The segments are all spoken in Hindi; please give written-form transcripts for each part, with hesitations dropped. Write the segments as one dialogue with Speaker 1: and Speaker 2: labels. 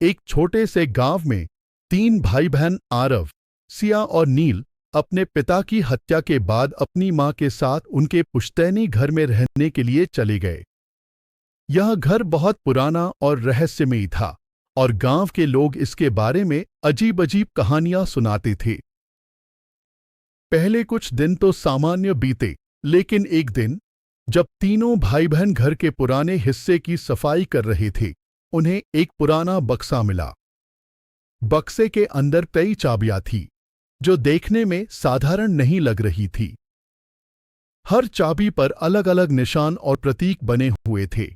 Speaker 1: एक छोटे से गांव में तीन भाई बहन आरव, सिया और नील अपने पिता की हत्या के बाद अपनी मां के साथ उनके पुश्तैनी घर में रहने के लिए चले गए। यह घर बहुत पुराना और रहस्यमयी था और गांव के लोग इसके बारे में अजीब अजीब कहानियां सुनाते थे। पहले कुछ दिन तो सामान्य बीते, लेकिन एक दिन जब तीनों भाई बहन घर के पुराने हिस्से की सफाई कर रहे थे, उन्हें एक पुराना बक्सा मिला। बक्से के अंदर कई चाबियां थीं, जो देखने में साधारण नहीं लग रही थी। हर चाबी पर अलग अलग निशान और प्रतीक बने हुए थे।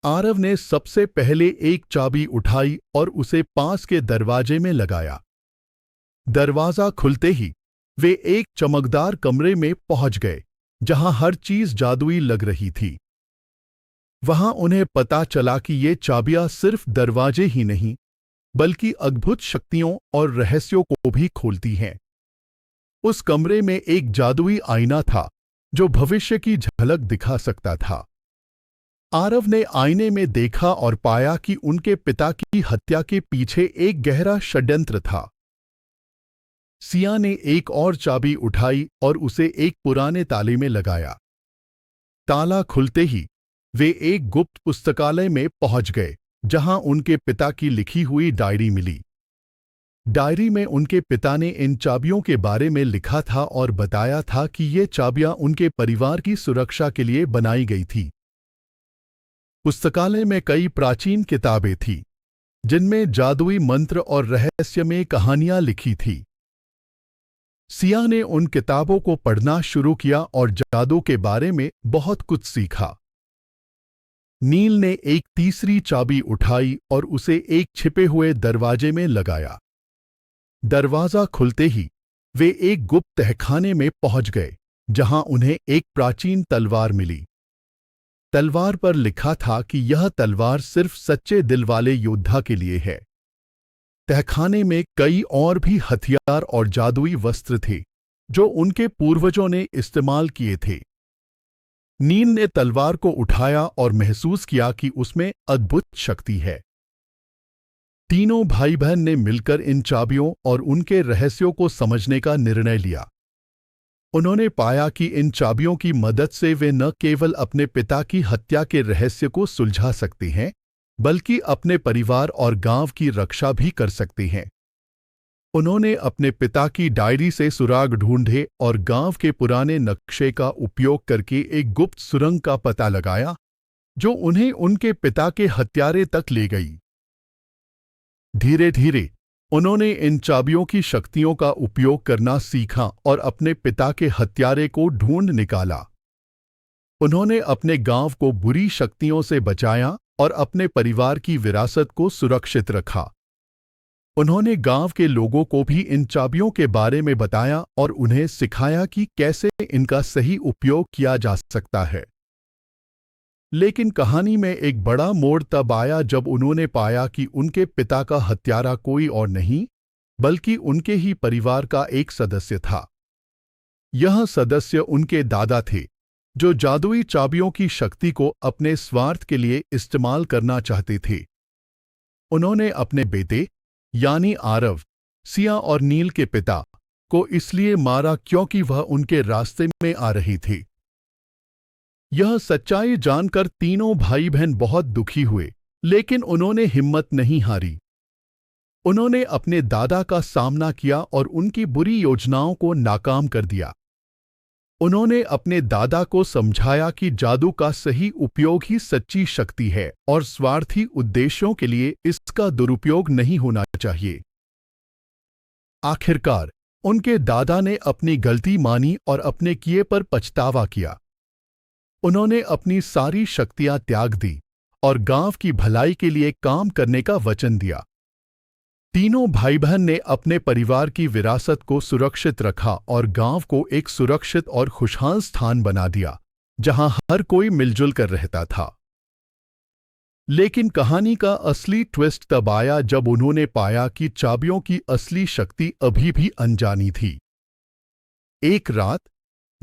Speaker 1: आरव ने सबसे पहले एक चाबी उठाई और उसे पास के दरवाजे में लगाया। दरवाजा खुलते ही वे एक चमकदार कमरे में पहुंच गए, जहां हर चीज जादुई लग रही थी। वहां उन्हें पता चला कि ये चाबियां सिर्फ दरवाजे ही नहीं, बल्कि अद्भुत शक्तियों और रहस्यों को भी खोलती हैं। उस कमरे में एक जादुई आईना था, जो भविष्य की झलक दिखा सकता था। आरव ने आईने में देखा और पाया कि उनके पिता की हत्या के पीछे एक गहरा षड्यंत्र था। सिया ने एक और चाबी उठाई और उसे एक पुराने ताले में लगाया। ताला खुलते ही वे एक गुप्त पुस्तकालय में पहुंच गए, जहां उनके पिता की लिखी हुई डायरी मिली। डायरी में उनके पिता ने इन चाबियों के बारे में लिखा था और बताया था कि ये चाबियां उनके परिवार की सुरक्षा के लिए बनाई गई थी। पुस्तकालय में कई प्राचीन किताबें थीं, जिनमें जादुई मंत्र और रहस्यमय कहानियां लिखी थीं। सिया ने उन किताबों को पढ़ना शुरू किया और जादू के बारे में बहुत कुछ सीखा। नील ने एक तीसरी चाबी उठाई और उसे एक छिपे हुए दरवाजे में लगाया। दरवाजा खुलते ही वे एक गुप्त तहखाने में पहुंच गए, जहां उन्हें एक प्राचीन तलवार मिली। तलवार पर लिखा था कि यह तलवार सिर्फ सच्चे दिल वाले योद्धा के लिए है। तहखाने में कई और भी हथियार और जादुई वस्त्र थे, जो उनके पूर्वजों ने इस्तेमाल किए थे। नील ने तलवार को उठाया और महसूस किया कि उसमें अद्भुत शक्ति है। तीनों भाई बहन ने मिलकर इन चाबियों और उनके रहस्यों को समझने का निर्णय लिया। उन्होंने पाया कि इन चाबियों की मदद से वे न केवल अपने पिता की हत्या के रहस्य को सुलझा सकते हैं, बल्कि अपने परिवार और गांव की रक्षा भी कर सकते हैं। उन्होंने अपने पिता की डायरी से सुराग ढूंढे और गांव के पुराने नक्शे का उपयोग करके एक गुप्त सुरंग का पता लगाया, जो उन्हें उनके पिता के हत्यारे तक ले गई। धीरे धीरे उन्होंने इन चाबियों की शक्तियों का उपयोग करना सीखा और अपने पिता के हत्यारे को ढूंढ निकाला। उन्होंने अपने गांव को बुरी शक्तियों से बचाया और अपने परिवार की विरासत को सुरक्षित रखा। उन्होंने गांव के लोगों को भी इन चाबियों के बारे में बताया और उन्हें सिखाया कि कैसे इनका सही उपयोग किया जा सकता है। लेकिन कहानी में एक बड़ा मोड़ तब आया जब उन्होंने पाया कि उनके पिता का हत्यारा कोई और नहीं, बल्कि उनके ही परिवार का एक सदस्य था। यह सदस्य उनके दादा थे, जो जादुई चाबियों की शक्ति को अपने स्वार्थ के लिए इस्तेमाल करना चाहते थे। उन्होंने अपने बेटे यानी आरव, सिया और नील के पिता को इसलिए मारा क्योंकि वह उनके रास्ते में आ रहे थे। यह सच्चाई जानकर तीनों भाई बहन बहुत दुखी हुए, लेकिन उन्होंने हिम्मत नहीं हारी। उन्होंने अपने दादा का सामना किया और उनकी बुरी योजनाओं को नाकाम कर दिया। उन्होंने अपने दादा को समझाया कि जादू का सही उपयोग ही सच्ची शक्ति है और स्वार्थी उद्देश्यों के लिए इसका दुरुपयोग नहीं होना चाहिए। आखिरकार उनके दादा ने अपनी गलती मानी और अपने किए पर पछतावा किया। उन्होंने अपनी सारी शक्तियां त्याग दी और गांव की भलाई के लिए काम करने का वचन दिया। तीनों भाई बहन ने अपने परिवार की विरासत को सुरक्षित रखा और गांव को एक सुरक्षित और खुशहाल स्थान बना दिया, जहां हर कोई मिलजुल कर रहता था। लेकिन कहानी का असली ट्विस्ट तब आया जब उन्होंने पाया कि चाबियों की असली शक्ति अभी भी अनजानी थी। एक रात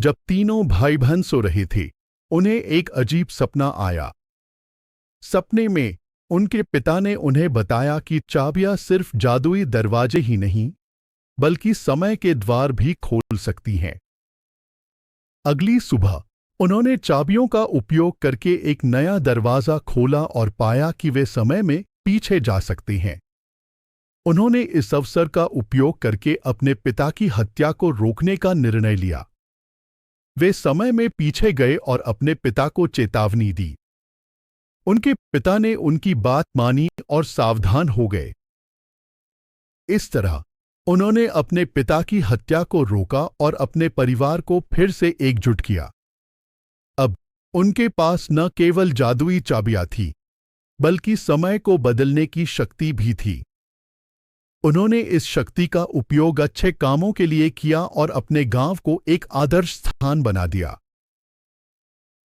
Speaker 1: जब तीनों भाई बहन सो रहे थे, उन्हें एक अजीब सपना आया। सपने में उनके पिता ने उन्हें बताया कि चाबियां सिर्फ जादुई दरवाजे ही नहीं, बल्कि समय के द्वार भी खोल सकती हैं। अगली सुबह उन्होंने चाबियों का उपयोग करके एक नया दरवाजा खोला और पाया कि वे समय में पीछे जा सकते हैं। उन्होंने इस अवसर का उपयोग करके अपने पिता की हत्या को रोकने का निर्णय लिया। वे समय में पीछे गए और अपने पिता को चेतावनी दी। उनके पिता ने उनकी बात मानी और सावधान हो गए। इस तरह उन्होंने अपने पिता की हत्या को रोका और अपने परिवार को फिर से एकजुट किया। अब उनके पास न केवल जादुई चाबियां थीं, बल्कि समय को बदलने की शक्ति भी थी। उन्होंने इस शक्ति का उपयोग अच्छे कामों के लिए किया और अपने गांव को एक आदर्श स्थान बना दिया।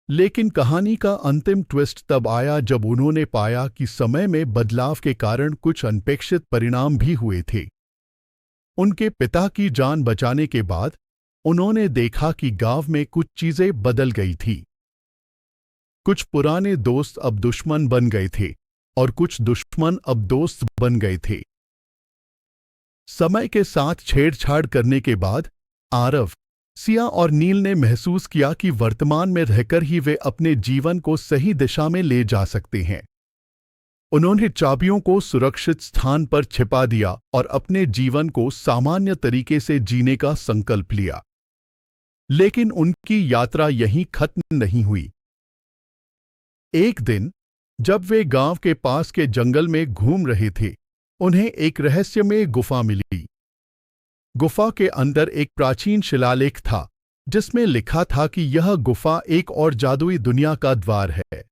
Speaker 1: लेकिन कहानी का अंतिम ट्विस्ट तब आया जब उन्होंने पाया कि समय में बदलाव के कारण कुछ अनपेक्षित परिणाम भी हुए थे। उनके पिता की जान बचाने के बाद उन्होंने देखा कि गांव में कुछ चीजें बदल गई थी। कुछ पुराने दोस्त अब दुश्मन बन गए थे और कुछ दुश्मन अब दोस्त बन गए थे। समय के साथ छेड़छाड़ करने के बाद आरव, सिया और नील ने महसूस किया कि वर्तमान में रहकर ही वे अपने जीवन को सही दिशा में ले जा सकते हैं। उन्होंने चाबियों को सुरक्षित स्थान पर छिपा दिया और अपने जीवन को सामान्य तरीके से जीने का संकल्प लिया। लेकिन उनकी यात्रा यहीं खत्म नहीं हुई। एक दिन जब वे गांव के पास के जंगल में घूम रहे थे, उन्हें एक रहस्यमय गुफा मिली। गुफा के अंदर एक प्राचीन शिलालेख था, जिसमें लिखा था कि यह गुफा एक और जादुई दुनिया का द्वार है।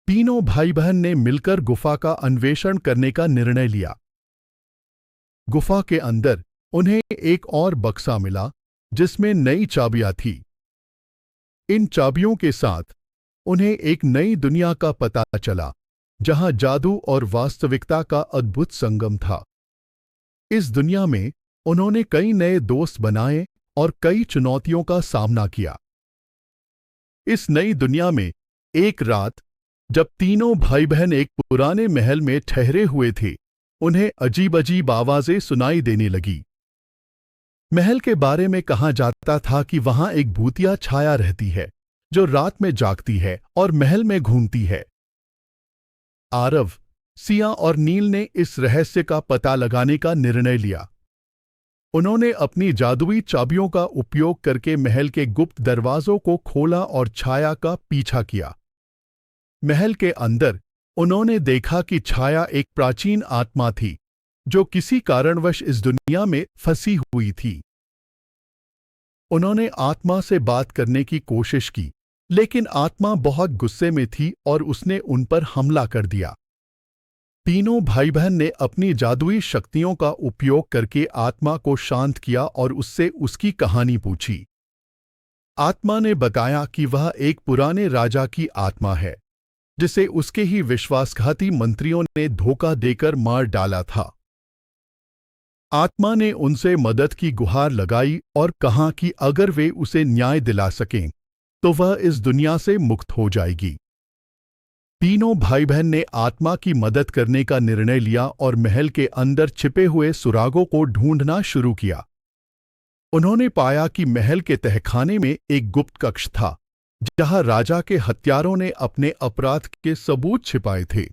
Speaker 1: तीनों भाई बहन ने मिलकर गुफा का अन्वेषण करने का निर्णय लिया। गुफा के अंदर उन्हें एक और बक्सा मिला, जिसमें नई चाबियां थीं। इन चाबियों के साथ उन्हें एक नई दुनिया का पता चला, जहां जादू और वास्तविकता का अद्भुत संगम था। इस दुनिया में उन्होंने कई नए दोस्त बनाए और कई चुनौतियों का सामना किया। इस नई दुनिया में एक रात जब तीनों भाई बहन एक पुराने महल में ठहरे हुए थे, उन्हें अजीब-अजीब आवाजें सुनाई देने लगी। महल के बारे में कहा जाता था कि वहां एक भूतिया छाया रहती है, जो रात में जागती है और महल में घूमती है। आरव, सिया और नील ने इस रहस्य का पता लगाने का निर्णय लिया। उन्होंने अपनी जादुई चाबियों का उपयोग करके महल के गुप्त दरवाजों को खोला और छाया का पीछा किया। महल के अंदर उन्होंने देखा कि छाया एक प्राचीन आत्मा थी, जो किसी कारणवश इस दुनिया में फंसी हुई थी। उन्होंने आत्मा से बात करने की कोशिश की, लेकिन आत्मा बहुत गुस्से में थी और उसने उन पर हमला कर दिया। तीनों भाई बहन ने अपनी जादुई शक्तियों का उपयोग करके आत्मा को शांत किया और उससे उसकी कहानी पूछी। आत्मा ने बताया कि वह एक पुराने राजा की आत्मा है, जिसे उसके ही विश्वासघाती मंत्रियों ने धोखा देकर मार डाला था। आत्मा ने उनसे मदद की गुहार लगाई और कहा कि अगर वे उसे न्याय दिला सकें, तो वह इस दुनिया से मुक्त हो जाएगी। तीनों भाई बहन ने आत्मा की मदद करने का निर्णय लिया और महल के अंदर छिपे हुए सुरागों को ढूंढना शुरू किया। उन्होंने पाया कि महल के तहखाने में एक गुप्त कक्ष था, जहां राजा के हत्यारों ने अपने अपराध के सबूत छिपाए थे।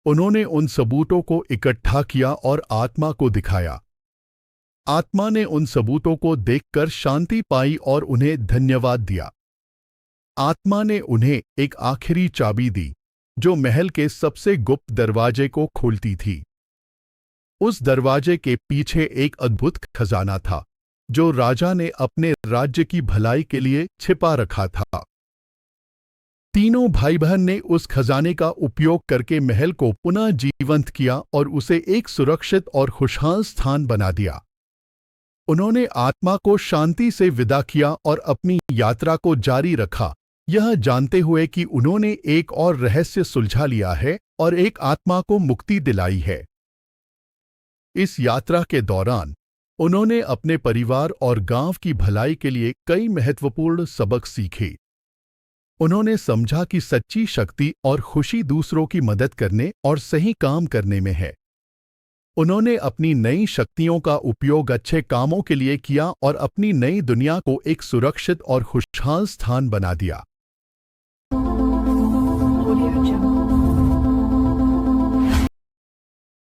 Speaker 1: उन्होंने उन सबूतों को इकट्ठा किया और आत्मा को दिखाया। आत्मा ने उन सबूतों को देखकर शांति पाई और उन्हें धन्यवाद दिया। आत्मा ने उन्हें एक आखिरी चाबी दी, जो महल के सबसे गुप्त दरवाजे को खोलती थी। उस दरवाजे के पीछे एक अद्भुत खजाना था, जो राजा ने अपने राज्य की भलाई के लिए छिपा रखा था। तीनों भाई बहन ने उस खजाने का उपयोग करके महल को पुनः जीवंत किया और उसे एक सुरक्षित और खुशहाल स्थान बना दिया। उन्होंने आत्मा को शांति से विदा किया और अपनी यात्रा को जारी रखा, यह जानते हुए कि उन्होंने एक और रहस्य सुलझा लिया है और एक आत्मा को मुक्ति दिलाई है। इस यात्रा के दौरान उन्होंने अपने परिवार और गांव की भलाई के लिए कई महत्वपूर्ण सबक सीखे। उन्होंने समझा कि सच्ची शक्ति और खुशी दूसरों की मदद करने और सही काम करने में है। उन्होंने अपनी नई शक्तियों का उपयोग अच्छे कामों के लिए किया और अपनी नई दुनिया को एक सुरक्षित और खुशहाल स्थान बना दिया।
Speaker 2: Audio Jungle.